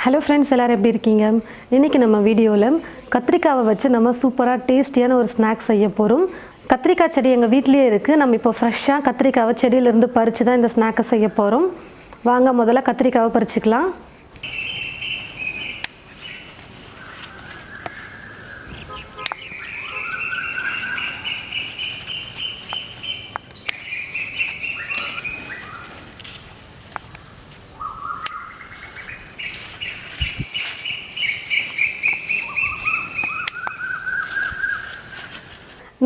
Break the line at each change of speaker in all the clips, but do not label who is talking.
Hello friends, எல்லோரும் எப்படி இருக்கீங்க? இன்றைக்கி நம்ம வீடியோவில் கத்திரிக்காவை வச்சு நம்ம சூப்பராக டேஸ்டியான ஒரு ஸ்நாக்ஸ் செய்ய போகிறோம். கத்திரிக்காய் செடி எங்கள் வீட்லேயே இருக்குது. நம்ம இப்போ ஃப்ரெஷ்ஷாக கத்திரிக்காவை செடியிலேருந்து பறித்து தான் இந்த ஸ்நாக்கை செய்ய போகிறோம். வாங்க முதல்ல கத்திரிக்காவை பறிச்சிக்கலாம்.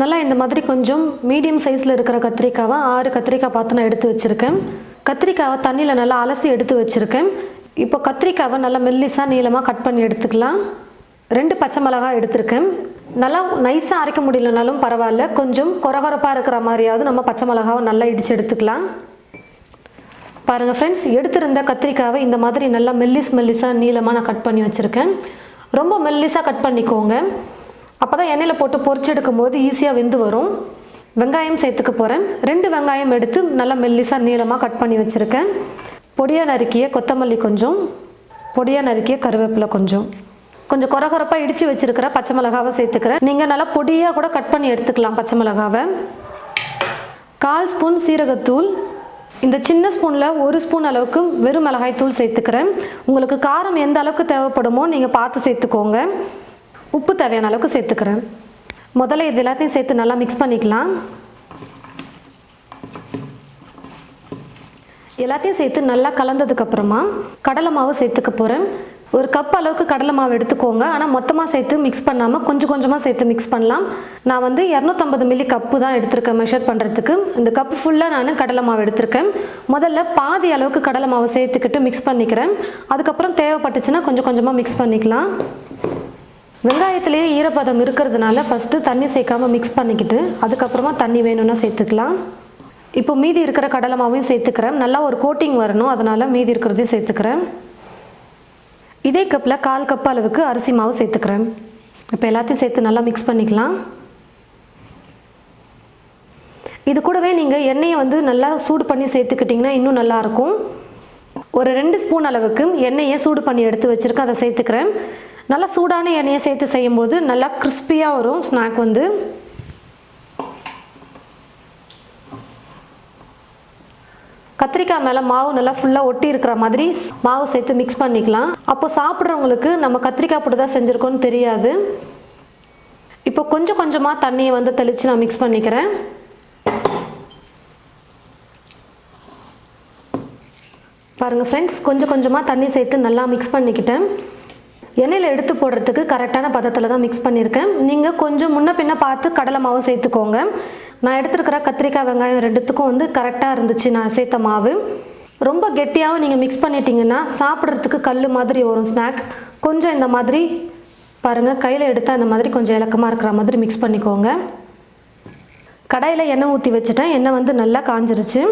நல்லா இந்த மாதிரி கொஞ்சம் மீடியம் சைஸில் இருக்கிற கத்திரிக்காவை 6 கத்திரிக்காய் பார்த்து நான் எடுத்து வச்சுருக்கேன். கத்திரிக்காவை தண்ணியில் நல்லா அலசி எடுத்து வச்சுருக்கேன். இப்போ கத்திரிக்காவை நல்லா மெல்லிசாக நீளமாக கட் பண்ணி எடுத்துக்கலாம். 2 பச்சை மிளகாய் எடுத்திருக்கேன். நல்லா நைஸாக அரைக்க முடியலனாலும் பரவாயில்ல, கொஞ்சம் கொரகொரப்பாக இருக்கிற மாதிரியாவது நம்ம பச்சை மிளகாவை நல்லா இடித்து எடுத்துக்கலாம். பாருங்கள் ஃப்ரெண்ட்ஸ், எடுத்திருந்த கத்திரிக்காவை இந்த மாதிரி நல்லா மெல்லிஸாக நீளமாக நான் கட் பண்ணி வச்சுருக்கேன். ரொம்ப மெல்லிஸாக கட் பண்ணிக்கோங்க, அப்போ தான் எண்ணெயில் போட்டு பொரிச்செடுக்கும் போது ஈஸியாக வெந்து வரும். வெங்காயம் சேர்த்துக்க போகிறேன். 2 வெங்காயம் எடுத்து நல்லா மெல்லிஸாக நீளமாக கட் பண்ணி வச்சுருக்கேன். பொடியாக நறுக்கிய கொத்தமல்லி கொஞ்சம், பொடியாக நறுக்கிய கருவேப்பிலை கொஞ்சம் கொரகொரப்பாக இடித்து வச்சுருக்கிற பச்சை மிளகாவை சேர்த்துக்கிறேன். நீங்கள் நல்லா பொடியாக கூட கட் பண்ணி எடுத்துக்கலாம் பச்சை மிளகாவை. 1/4 ஸ்பூன் சீரகத்தூள், இந்த சின்ன ஸ்பூனில் 1 ஸ்பூன் அளவுக்கு வெறும் மிளகாய் தூள் சேர்த்துக்கிறேன். உங்களுக்கு காரம் எந்த அளவுக்கு தேவைப்படுமோ நீங்கள் பார்த்து சேர்த்துக்கோங்க. உப்பு தேவையான அளவுக்கு சேர்த்துக்கிறேன். முதல்ல இது எல்லாத்தையும் சேர்த்து நல்லா மிக்ஸ் பண்ணிக்கலாம். எல்லாத்தையும் சேர்த்து நல்லா கலந்ததுக்கப்புறமா கடலை மாவு சேர்த்துக்க போகிறேன். 1 கப் அளவுக்கு கடலை மாவு எடுத்துக்கோங்க. ஆனால் மொத்தமாக சேர்த்து மிக்ஸ் பண்ணாமல் கொஞ்சமாக சேர்த்து மிக்ஸ் பண்ணலாம். நான் 250 மில்லி கப்பு தான் எடுத்திருக்கேன் மெஷர் பண்ணுறதுக்கு. இந்த கப்பு ஃபுல்லாக நான் கடலை மாவு எடுத்திருக்கேன். முதல்ல பாதி அளவுக்கு கடலை மாவு சேர்த்துக்கிட்டு மிக்ஸ் பண்ணிக்கிறேன். அதுக்கப்புறம் தேவைப்பட்டுச்சுன்னா கொஞ்சமாக மிக்ஸ் பண்ணிக்கலாம். வெங்காயத்திலேயே ஈரப்பதம் இருக்கிறதுனால ஃபஸ்ட்டு தண்ணி சேர்க்காமல் மிக்ஸ் பண்ணிக்கிட்டு அதுக்கப்புறமா தண்ணி வேணும்னா சேர்த்துக்கலாம். இப்போ மீதி இருக்கிற கடலை மாவையும் சேர்த்துக்கிறேன். நல்லா ஒரு கோட்டிங் வரணும், அதனால் மீதி இருக்கிறதையும் சேர்த்துக்கிறேன். இதே கப்பில் 1/4 கப் அளவுக்கு அரிசி மாவு சேர்த்துக்கிறேன். இப்போ எல்லாத்தையும் சேர்த்து நல்லா மிக்ஸ் பண்ணிக்கலாம். இது கூடவே நீங்கள் எண்ணெயை நல்லா சூடு பண்ணி சேர்த்துக்கிட்டிங்கன்னா இன்னும் நல்லாயிருக்கும். ஒரு 2 ஸ்பூன் அளவுக்கு எண்ணெயை சூடு பண்ணி எடுத்து வச்சுருக்கேன், அதை சேர்த்துக்கிறேன். நல்லா சூடான எண்ணெயை சேர்த்து செய்யும்போது நல்லா கிறிஸ்பியாக வரும் ஸ்நாக். கத்திரிக்காய் மேலே மாவு நல்லா ஃபுல்லாக ஒட்டி இருக்கிற மாதிரி மாவு சேர்த்து மிக்ஸ் பண்ணிக்கலாம். அப்போ சாப்பிட்றவங்களுக்கு நம்ம கத்திரிக்காய் போட்டு தான் செஞ்சுருக்கோன்னு தெரியாது. இப்போ கொஞ்சமாக தண்ணியை தெளித்து நான் மிக்ஸ் பண்ணிக்கிறேன். பாருங்கள் ஃப்ரெண்ட்ஸ், கொஞ்சமாக தண்ணி சேர்த்து நல்லா மிக்ஸ் பண்ணிக்கிட்டேன். எண்ணெயில் எடுத்து போடுறதுக்கு கரெக்டான பதத்தில் தான் மிக்ஸ் பண்ணியிருக்கேன். நீங்கள் கொஞ்சம் முன்ன பின்ன பார்த்து கடலை மாவு சேர்த்துக்கோங்க. நான் எடுத்துருக்கிற கத்திரிக்காய் வெங்காயம் 2த்துக்கும் கரெக்டாக இருந்துச்சு நான் சேர்த்த மாவு. ரொம்ப கெட்டியாகவும் நீங்கள் மிக்ஸ் பண்ணிட்டீங்கன்னா சாப்பிட்றதுக்கு கல் மாதிரி வரும் ஸ்நாக். கொஞ்சம் இந்த மாதிரி பாருங்கள், கையில் எடுத்தால் இந்த மாதிரி கொஞ்சம் இலக்கமாக இருக்கிற மாதிரி மிக்ஸ் பண்ணிக்கோங்க. கடாயில் எண்ணெய் ஊற்றி வச்சுட்டேன். எண்ணெய் நல்லா காஞ்சிருச்சு.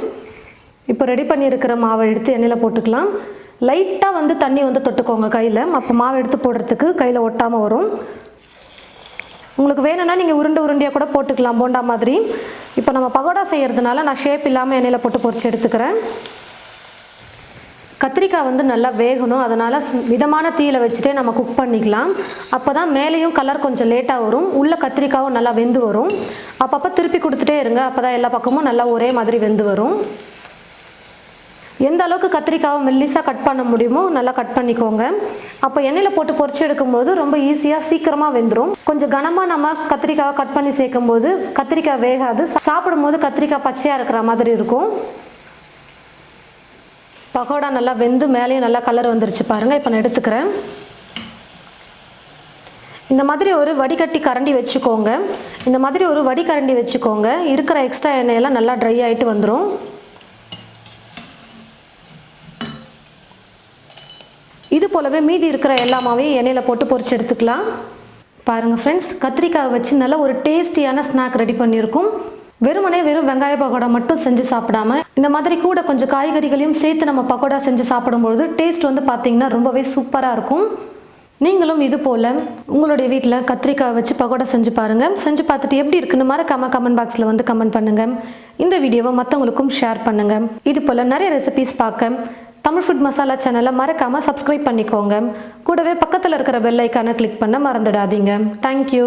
இப்போ ரெடி பண்ணியிருக்கிற மாவை எடுத்து எண்ணெயில் போட்டுக்கலாம். லைட்டாக தண்ணி தொட்டுக்கோங்க கையில், அப்போ மாவு எடுத்து போடுறதுக்கு கையில் ஒட்டாமல் வரும். உங்களுக்கு வேணும்னா நீங்கள் உருண்டையாக கூட போட்டுக்கலாம், போண்டா மாதிரி. இப்போ நம்ம பகோடா செய்கிறதுனால நான் ஷேப் இல்லாமல் எண்ணெயில் போட்டு பொரிச்சு எடுத்துக்கிறேன். கத்திரிக்காய் நல்லா வேகணும், அதனால் மிதமான தீயில் வச்சுட்டே நம்ம குக் பண்ணிக்கலாம். அப்போ தான் மேலேயும் கலர் கொஞ்சம் லேட்டாக வரும், உள்ள கத்திரிக்காவும் நல்லா வெந்து வரும். அப்பப்போ திருப்பி கொடுத்துட்டே இருங்க, அப்போ தான் எல்லா பக்கமும் நல்லா ஒரே மாதிரி வெந்து வரும். எந்த அளவுக்கு கத்திரிக்காவை மெல்லிஸாக கட் பண்ண முடியுமோ நல்லா கட் பண்ணிக்கோங்க. அப்போ எண்ணெயில் போட்டு பொரிச்சு எடுக்கும்போது ரொம்ப ஈஸியாக சீக்கிரமாக வெந்துடும். கொஞ்சம் கனமாக நம்ம கத்திரிக்காவை கட் பண்ணி சேர்க்கும்போது கத்திரிக்காய் வேகாது, சாப்பிடும்போது கத்திரிக்காய் பச்சையாக இருக்கிற மாதிரி இருக்கும். பகோடா நல்லா வெந்து மேலேயும் நல்லா கலர் வந்துருச்சு பாருங்கள். இப்போ நான் எடுத்துக்கிறேன். இந்த மாதிரி ஒரு வடிகட்டி கரண்டி வச்சுக்கோங்க. இந்த மாதிரி ஒரு வடிகரண்டி வச்சுக்கோங்க. இருக்கிற எக்ஸ்ட்ரா எண்ணெயெல்லாம் நல்லா ட்ரை ஆகிட்டு வந்துடும். இது போலவே மீதி இருக்கிற எல்லாமாவையும் எண்ணெயில் போட்டு பொரிச்சு எடுத்துக்கலாம். பாருங்கள் ஃப்ரெண்ட்ஸ், கத்திரிக்காய் வச்சு நல்லா ஒரு டேஸ்டியான ஸ்நாக் ரெடி பண்ணியிருக்கோம். வெறும் வெங்காய பக்கோடா மட்டும் செஞ்சு சாப்பிடாம இந்த மாதிரி கூட கொஞ்சம் காய்கறிகளையும் சேர்த்து நம்ம பக்கோடா செஞ்சு சாப்பிடும்பொழுது டேஸ்ட் பார்த்தீங்கன்னா ரொம்பவே சூப்பராக இருக்கும். நீங்களும் இது போல் உங்களுடைய வீட்டில் கத்திரிக்காய் வச்சு பக்கோடா செஞ்சு பாருங்கள். செஞ்சு பார்த்துட்டு எப்படி இருக்குன்னு மறக்காம கமெண்ட் பாக்ஸில் கமெண்ட் பண்ணுங்கள். இந்த வீடியோவை மற்றவங்களுக்கும் ஷேர் பண்ணுங்கள். இது போல் நிறைய ரெசிபீஸ் பார்க்க தமிழ் ஃபுட் மசாலா சேனலை மறக்காமல் சப்ஸ்கிரைப் பண்ணிக்கோங்க. கூடவே பக்கத்தில் இருக்கிற பெல் ஐக்கானை கிளிக் பண்ண மறந்துடாதீங்க. தேங்க்யூ.